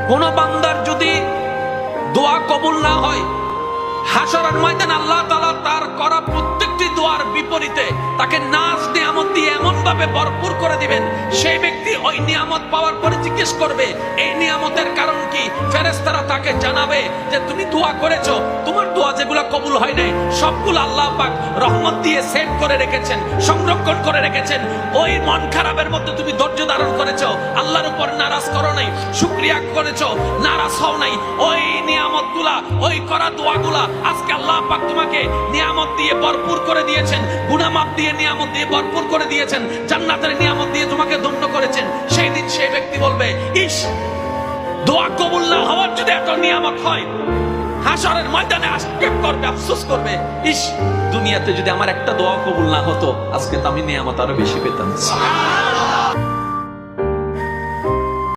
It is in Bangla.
কোন বান্দার যদি দোয়া কবুল না হয়, হাশরের ময়দানে আল্লাহ তাআলা তার করা প্রত্যেকটি দোয়ার বিপরীতে তাকে নাজ নিয়ামত দিয়ে এমন ভাবে ভরপুর করে দিবেন, সেই ব্যক্তি ওই নিয়ামত পাওয়ার পরে জিজ্ঞেস করবে এই নিয়ামতের কারণ কি। ফেরেশতারা তাকে জানাবে যে তুমি দোয়া করেছো, তোমার দোয়া যেগুলো কবুল হয় নাই সবগুলো আল্লাহ পাক রহমত দিয়ে সেভ করে রেখেছেন, সংরক্ষণ করে রেখেছেন। ওই মন খারাপের মধ্যে তুমি ধৈর্য ধারণ করেছো, আল্লাহর উপর নারাজ করো নাই, শুকরিয়া করেছো, নারাজ হও নাই, ওই নিয়ামতগুলা, ওই করা দোয়াগুলা আজকে আল্লাহ পাক তোমাকে নিয়ামত দিয়ে ভরপুর করে দিয়েছেন, গুনাহ মাফ দিয়ে নিয়ামত দিয়ে ভরপুর করে দিয়েছেন, জান্নাতের নিয়ামত দিয়ে তোমাকে ধন্য করেছেন। সেই দিন সেই ব্যক্তি বলবে, ইস, দোয়া কবুল না হওয়ার যদি এত নিয়ামত হয়, হাশরের ময়দানে আক্ষেপ করবে, আফসোস করবে, ইস, দুনিয়াতে যদি আমার একটা দোয়া কবুল না হতো আজকে তো আমি নিয়ামত আরো বেশি পেতাম।